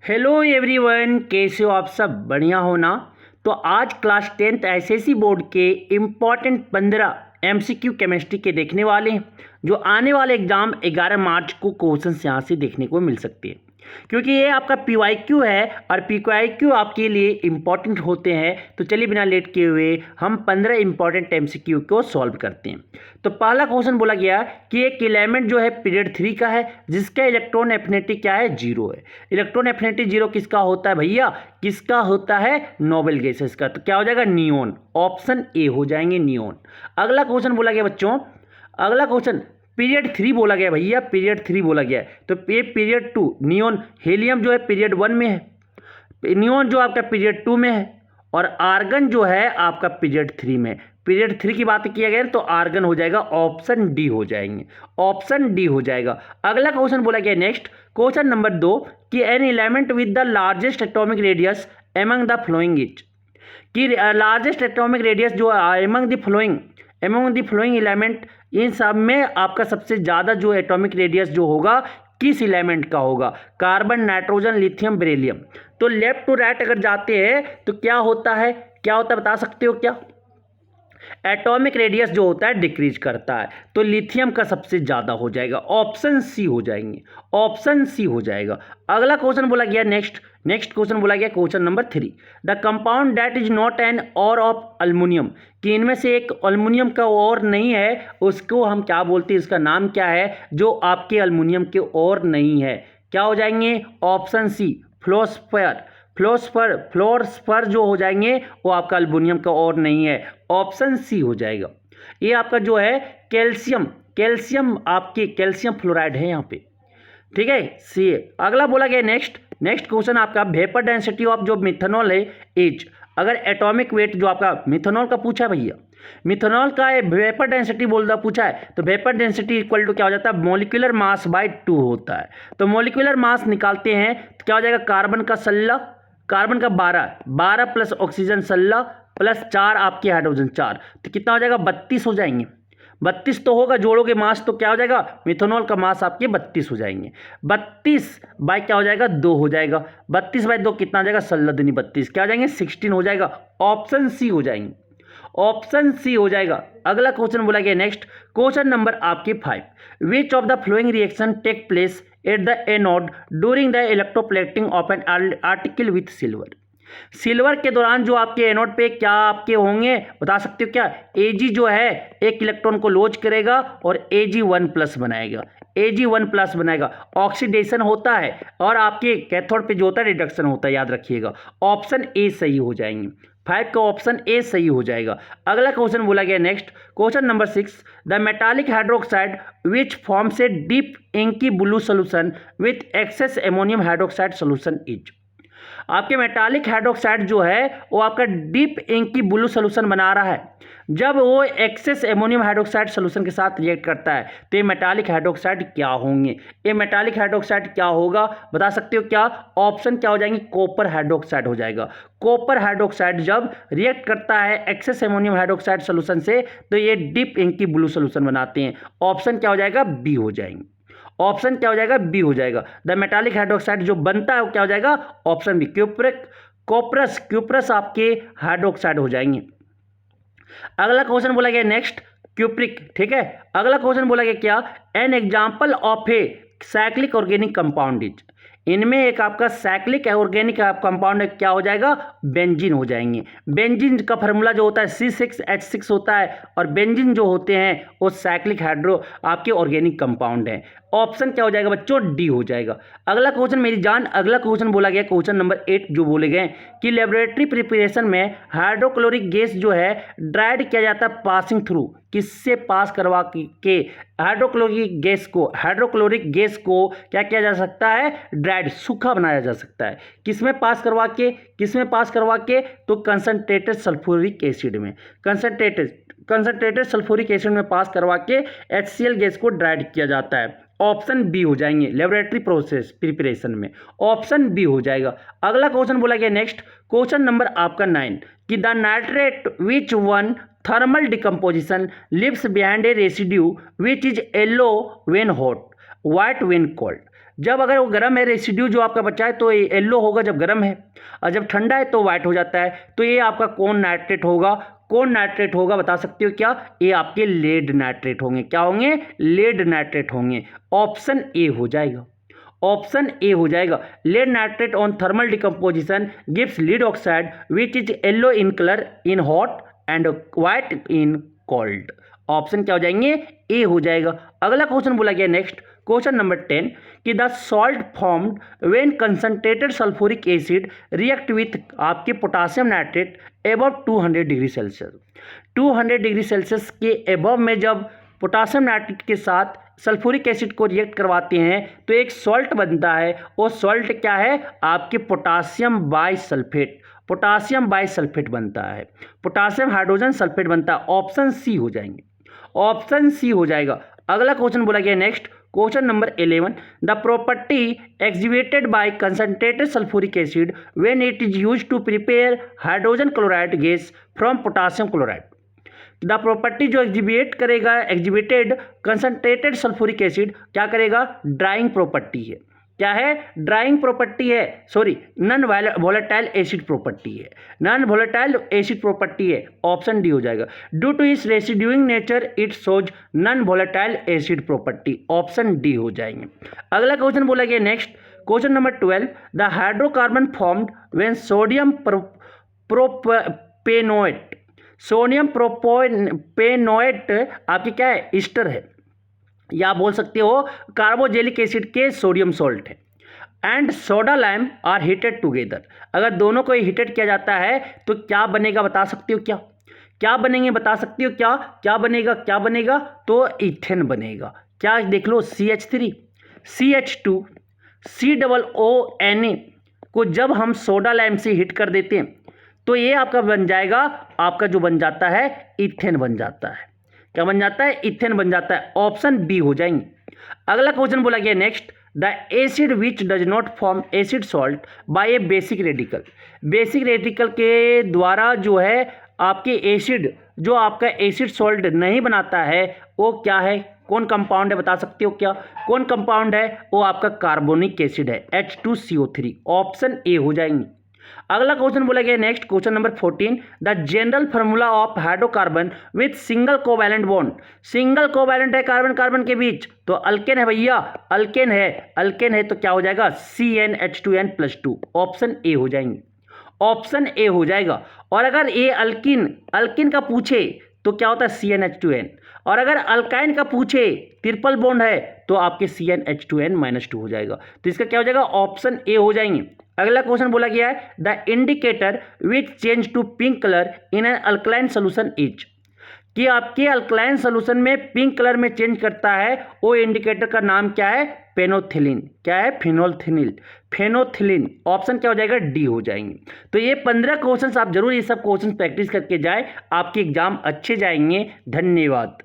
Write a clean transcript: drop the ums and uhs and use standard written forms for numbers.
Hello everyone, कैसे हो आप सब? बढ़िया हो ना? तो आज क्लास 10th एसएससी बोर्ड के इम्पॉर्टेंट 15 एमसीक्यू केमिस्ट्री के देखने वाले हैं, जो आने वाले एग्जाम 11 मार्च को क्वेश्चंस यहाँ से देखने को मिल सकते हैं। क्योंकि ये आपका पीवाईक्यू है और पीवाईक्यू आपके लिए इम्पॉर्टेंट होते हैं। तो चलिए बिना लेट किए हुए हम 15 इंपॉर्टेंट एमसीक्यू को सॉल्व करते हैं। तो पहला क्वेश्चन बोला गया कि एक एलिमेंट जो है पीरियड 3 का है, जिसका इलेक्ट्रॉन एफिनिटी क्या है? 0 है। इलेक्ट्रॉन एफिनिटी 0 किसका होता है भैया? किसका होता है? नोबल गैसेस का। तो क्या हो जाएगा? नियोन। ऑप्शन ए हो जाएंगे नियोन। अगला क्वेश्चन बोला गया बच्चों, अगला क्वेश्चन पीरियड 3 बोला गया भैया, पीरियड 3 बोला गया है। तो ये पीरियड 2 नियोन, हेलियम जो है पीरियड 1 में है, नियोन जो आपका पीरियड 2 में है, और आर्गन जो है आपका पीरियड 3 में। पीरियड 3 की बात किया गया तो आर्गन हो जाएगा, ऑप्शन डी हो जाएंगे, ऑप्शन डी हो जाएगा। अगला क्वेश्चन बोला गया नेक्स्ट, क्वेश्चन नंबर 2 कि an element with the largest atomic radius among the following is, कि लार्जेस्ट एटॉमिक रेडियस जो एमंग द फ्लोइंग एलिमेंट, इन सब में आपका सबसे ज़्यादा जो एटॉमिक रेडियस जो होगा किस एलिमेंट का होगा? Carbon, nitrogen, lithium, beryllium. तो लेफ्ट टू राइट अगर जाते हैं तो क्या होता है, क्या होता है बता सकते हो क्या? एटॉमिक रेडियस जो होता है डिक्रीज करता है, तो लिथियम का सबसे ज्यादा हो जाएगा, ऑप्शन सी हो जाएंगे, ऑप्शन सी हो जाएगा। अगला क्वेश्चन बोला गया नेक्स्ट क्वेश्चन बोला गया question number 3, the compound that is not an और ऑफ अल्युमिनियम, कि इनमें से एक अल्युमिनियम का और नहीं है, उसको हम क्या बोलते हैं, इसका नाम क्या है जो आपके अल्युमिनियम के और नहीं है? क्या हो जाएंगे? Option C फ्लोस्फेयर। फ्लोस्फर जो हो जाएंगे वो आपका अल्युमिनियम का और नहीं है, ऑप्शन सी हो जाएगा। ये आपका जो है कैल्शियम आपके कैल्शियम फ्लोराइड है यहाँ पे, ठीक है, सी। अगला बोला गया नेक्स्ट क्वेश्चन आपका वेपर डेंसिटी ऑफ जो मिथेनॉल है एज, अगर एटॉमिक वेट जो आपका मिथेनॉल का पूछा है भैया, मिथेनॉल का वेपर डेंसिटी पूछा है, तो वेपर डेंसिटी इक्वल टू क्या हो जाता है? मॉलिक्यूलर मास बाय 2 होता है। तो मॉलिक्यूलर मास निकालते हैं तो क्या हो जाएगा? कार्बन का 16, कार्बन का 12 प्लस ऑक्सीजन 16 प्लस 4 आपके हाइड्रोजन 4, तो कितना हो जाएगा? 32 हो जाएंगे। 32 तो होगा, जोड़ोगे मास तो क्या हो जाएगा? मिथेनॉल का मास आपके 32 हो जाएंगे। 32 बाय क्या हो जाएगा? 2 हो जाएगा। 32 बाय 2 कितना हो जाएगा? 16 दूनी 32, क्या हो जाएंगे? 16 हो जाएगा, ऑप्शन सी हो जाएंगे, ऑप्शन सी हो जाएगा। अगला क्वेश्चन बोला गया नेक्स्ट, क्वेश्चन नंबर आपके 5, which of the following reaction take place at the anode during the electroplating of an article with silver. Silver के दौरान जो आपके एनोड पे क्या आपके होंगे बता सकते हो क्या? Ag जो है एक इलेक्ट्रॉन को लॉन्च करेगा और Ag1+ बनाएगा, Ag1+ बनाएगा, ऑक्सीडेशन होता है, और आपके कैथोड पे जो होता है रिडक्शन होता है, याद रखिएगा। ऑप्शन ए सही हो जाएंगे, 5 का ऑप्शन ए सही हो जाएगा। अगला क्वेश्चन बोला गया next, question number 6, the metallic hydroxide which forms a deep inky blue solution with access ammonium hydroxide solution is, आपके मेटालिक हाइड्रोक्साइड जो है वो आपका डीप इंकी ब्लू सोल्यूशन बना रहा है, जब वो एक्सेस एमोनियम हाइड्रोक्साइड सोल्यूशन के साथ रिएक्ट करता है, तो ये मेटालिक हाइड्रोक्साइड क्या होंगे? ये मेटालिक हाइड्रोक्साइड क्या होगा बता सकते हो क्या? ऑप्शन क्या हो जाएंगे? कॉपर हाइड्रोक्साइड हो जाएगा। कॉपर हाइड्रोक्साइड जब रिएक्ट करता है एक्सेस एमोनियम हाइड्रोक्साइड सोल्यूशन से, तो ये डीप इंकी ब्लू सोल्यूशन बनाते हैं। ऑप्शन क्या हो जाएगा? बी हो जाएंगे, ऑप्शन क्या हो जाएगा? बी हो जाएगा। द मेटालिक हाइड्रोक्साइड जो बनता है वो क्या हो जाएगा? ऑप्शन बी, क्यूप्रस आपके हाइड्रोक्साइड हो जाएंगे। अगला क्वेश्चन बोला गया नेक्स्ट, क्यूप्रिक, ठीक है। अगला क्वेश्चन बोला गया क्या? An example of a cyclic organic compound is, इनमें एक आपका साइक्लिक ऑर्गेनिक कंपाउंड क्या हो जाएगा? बेंजीन हो जाएंगे। बेंजीन का फार्मूला जो होता है C6H6 होता है, और बेंजीन जो होते हैं वो साइक्लिक हाइड्रो आपके ऑर्गेनिक कंपाउंड है। ऑप्शन क्या हो जाएगा बच्चों? डी हो जाएगा। अगला क्वेश्चन मेरी जान, अगला क्वेश्चन बोला गया क्वेश्चन नंबर 8 जो बोले गए कि लेबोरेटरी प्रिपरेशन में हाइड्रोक्लोरिक गैस जो है ड्राइड किया जाता है पासिंग थ्रू, किससे पास करवा के हाइड्रोक्लोरिक गैस को क्या किया जा सकता है? ड्राइड, सूखा बनाया जा सकता है। किसमें पास करवा के? तो कंसंट्रेटेड सल्फ्यूरिक एसिड में, कंसंट्रेटेड सल्फ्यूरिक एसिड में पास करवा के HCl गैस को ड्राइड किया जाता है। ऑप्शन बी हो जाएंगे, लेबोरेटरी प्रोसेस प्रिपरेशन में, ऑप्शन बी हो जाएगा। अगला क्वेश्चन बोला गया नेक्स्ट, क्वेश्चन नंबर आपका 9 कि the nitrate which on thermal decomposition leaves behind a residue which is yellow when hot, white when cold. जब अगर वो गर्म है, रेसिड्यू जो आपका बचा है तो ये येलो होगा जब गर्म है, और जब ठंडा है तो वाइट हो जाता है। तो ये आपका कौन नाइट्रेट होगा? कौन नाइट्रेट होगा बता सकते हो क्या? ये आपके लेड नाइट्रेट होंगे। क्या होंगे? लेड नाइट्रेट होंगे। ऑप्शन ए हो जाएगा। ऑप्शन ए हो जाएगा। Lead nitrate on thermal decomposition gives lead oxide which is yellow in colour in hot and white in cold. Option क्या हो जाएंगे? ए हो जाएगा। अगला क्वेश्चन बोला गया नेक्स्ट, क्वेश्चन नंबर 10 कि the salt formed when concentrated sulphuric acid react with आपके potassium nitrate above 200 degree Celsius. 200 degree Celsius के अबव में जब पोटासियम नाइट्रेट के साथ सल्फ्यूरिक एसिड को रिएक्ट करवाते हैं तो एक सॉल्ट बनता है। वो सॉल्ट क्या है? आपके पोटासियम बाइसल्फेट। पोटासियम बाइसल्फेट बनता है, पोटासियम हाइड्रोजन सल्फेट बनता है। ऑप्शन सी हो जाएंगे। ऑप्शन सी हो जाएगा। अगला क्वेश्चन बोला गया next, question number 11 the property exhibited by concentrated sulphuric acid when it is used to prepare hydrogen chloride gas from potassium chloride. The property जो एग्जिबिट करेगा, एग्जिबिटेड कंसंट्रेटेड सल्फ्यूरिक एसिड क्या करेगा? Drying property है। क्या है? Drying property है, sorry non volatile acid property है। Non volatile acid property है। ऑप्शन डी हो जाएगा। Due to its residuing nature it shows non volatile acid property. Option D हो जाएंगे। अगला क्वेश्चन बोला गया next, question number 12 the hydrocarbon formed when sodium propanoate. Sodium propanoate आपके क्या है? ईस्टर है, या आप बोल सकते हो कार्बोजेलिक एसिड के सोडियम सॉल्ट है। And soda lime are heated together. अगर दोनों को हीटेड किया जाता है तो क्या बनेगा बता सकते हो क्या? क्या बनेंगे बता सकते हो क्या? क्या बनेगा? क्या बनेगा? तो इथेन बनेगा। क्या देख लो, CH3 CH2 COONA को जब हम सोडा लाइम से हीट कर देते हैं तो ये आपका बन जाएगा, आपका जो बन जाता है इथेन बन जाता है। क्या बन जाता है? इथेन बन जाता है। ऑप्शन बी हो जाएंगे। अगला क्वेश्चन बोला गया next, the acid which does not form acid salt by a basic radical. Basic radical के द्वारा जो है आपके एसिड, जो आपका एसिड सॉल्ट नहीं बनाता है वो क्या है? कौन कंपाउंड है बता सकते हो क्या? कौन कंपाउंड है? वो आपका कार्बोनिक एसिड है, H2CO3। ऑप्शन ए हो जाएंगे। अगला क्वेश्चन बोला गया next, question number 14 the general formula of hydrocarbon with single covalent bond. Single covalent है कार्बन कार्बन के बीच, तो अल्केन है भैया, अल्केन है। अल्केन है तो क्या हो जाएगा? CnH2n+2। ऑप्शन ए हो जाएंगे। ऑप्शन ए हो जाएगा। और अगर ये अल्किन का पूछे तो क्या होता है? CnH2n। और अगर अल्काइन का पूछे ट्रिपल बॉन्ड है तो आपके CnH2n-2 हो जाएगा। तो इसका क्या हो जाएगा? ऑप्शन ए हो जाएंगे। अगला क्वेश्चन बोला गया है the indicator which change to pink colour in an alkaline solution is. कि आपके अल्कलाइन सोल्यूशन में पिंक कलर में चेंज करता है वो इंडिकेटर का नाम क्या है? पेनोथिलीन। क्या है? फिनोल्थिनिल, फेनोथिलीन। ऑप्शन क्या हो जाएगा? डी हो जाएंगे। तो ये 15 क्वेश्चंस आप जरूर ये सब क्वेश्चंस प्रैक्टिस करके जाए, आपके एग्जाम अच्छे जाएंगे। धन्यवाद।